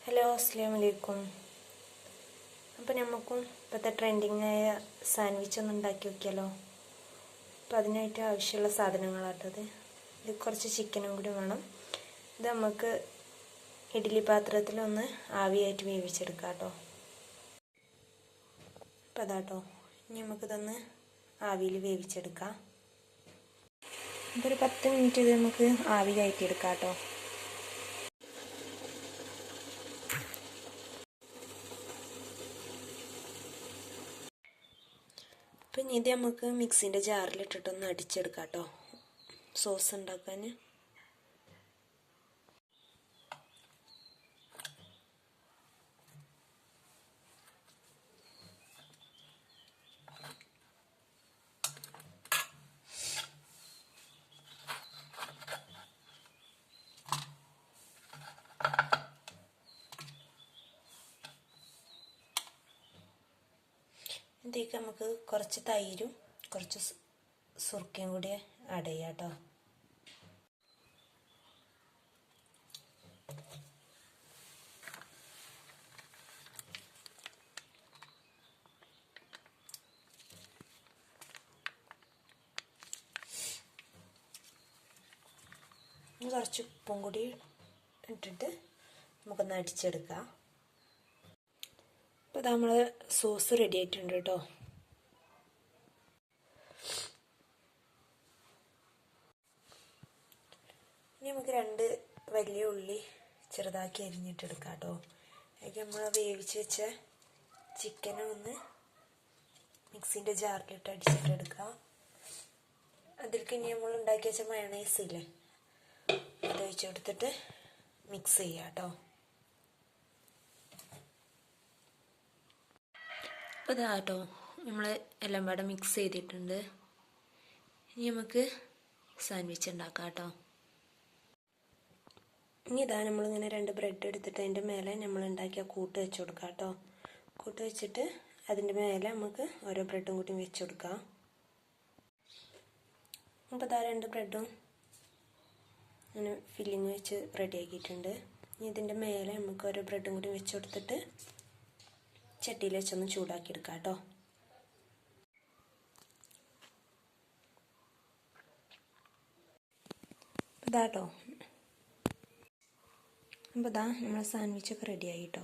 Hello, അസ്സലാമു അലൈക്കും. അപ്പോൾ നമുക്കും ഇപ്പോഴത്തെ ട്രെൻഡിങ്ങായ സാൻഡ്വിച്ച് ഒന്ന് ഉണ്ടാക്കി നോക്കിയാലോ. അപ്പോൾ അതിനായിട്ട് ആവശ്യമുള്ള സാധനങ്ങളാട്ടത്. ഇത് കുറച്ച് ചിക്കനും കൂടി വേണം. ഇത് നമുക്ക് ഇഡ്ഡലി പാത്രത്തിലൊന്ന് ആവിയായിട്ട് വേവിച്ചെടുക്കാം കേട്ടോ. അപ്പോൾ അതാട്ടോ, ഇനി നമുക്കിതൊന്ന് ആവിയിൽ വേവിച്ചെടുക്കാം. ഇതൊരു 10 മിനിറ്റ് ഇത് നമുക്ക് ആവി കയറ്റിയെടുക്കാം കേട്ടോ. അപ്പം ഇത് നമുക്ക് മിക്സിൻ്റെ ജാറിലിട്ടിട്ടൊന്ന് അടിച്ചെടുക്കാം കേട്ടോ, സോസ് ഉണ്ടാക്കാൻ. ഇതിലേക്ക് നമുക്ക് കുറച്ച് തൈരും കുറച്ച് സുർക്കയും കൂടി ആഡ് ചെയ്യാം കേട്ടോ. കുറച്ച് ഉപ്പും കൂടി ഇട്ടിട്ട് നമുക്കൊന്ന് അടിച്ചെടുക്കാം. അപ്പോൾ നമ്മൾ സോസ് റെഡി ആയിട്ടുണ്ട് കേട്ടോ. ഇനി നമുക്ക് 2 വലിയ ഉള്ളി ചെറുതാക്കി അരിഞ്ഞിട്ടെടുക്കാം കേട്ടോ. അതിലേക്ക് നമ്മൾ വേവിച്ച് വെച്ച ചിക്കനെ ഒന്ന് മിക്സിൻ്റെ ജാറിലിട്ട് അടിച്ചിട്ടെടുക്കാം. അതിലേക്ക് ഇനി നമ്മൾ ഉണ്ടാക്കി വെച്ച മയോണൈസ് ഇല്ലേ, അത് ഒഴിച്ച് കൊടുത്തിട്ട് മിക്സ് ചെയ്യാം കേട്ടോ. അപ്പോൾ ഇതാട്ടോ, നമ്മൾ എല്ലാം പാടെ മിക്സ് ചെയ്തിട്ടുണ്ട്. ഇനി നമുക്ക് സാൻഡ്വിച്ച് ഉണ്ടാക്കാം കേട്ടോ. ഇനി ഇതാ നമ്മളിങ്ങനെ 2 ബ്രെഡ് എടുത്തിട്ട് അതിൻ്റെ മേലെ നമ്മൾ ഉണ്ടാക്കിയ കൂട്ട് വെച്ച് കൊടുക്കാം കേട്ടോ. കൂട്ട് വെച്ചിട്ട് അതിൻ്റെ മേലെ നമുക്ക് ഓരോ ബ്രെഡും കൂടി വെച്ച് കൊടുക്കാം. അപ്പോൾ ഇതാ 2 ബ്രെഡും അങ്ങനെ ഫില്ലിങ് വെച്ച് റെഡി ആക്കിയിട്ടുണ്ട്. ഇനി ഇതിൻ്റെ മേലെ നമുക്ക് ഓരോ ബ്രെഡും കൂടി വെച്ച് കൊടുത്തിട്ട് ചട്ടിയിൽ വെച്ചൊന്ന് ചൂടാക്കി എടുക്കാം കേട്ടോ. ഇതാട്ടോ, അപ്പോൾ ഇതാ നമ്മളെ സാൻഡ്വിച്ചൊക്കെ റെഡി ആയി കേട്ടോ.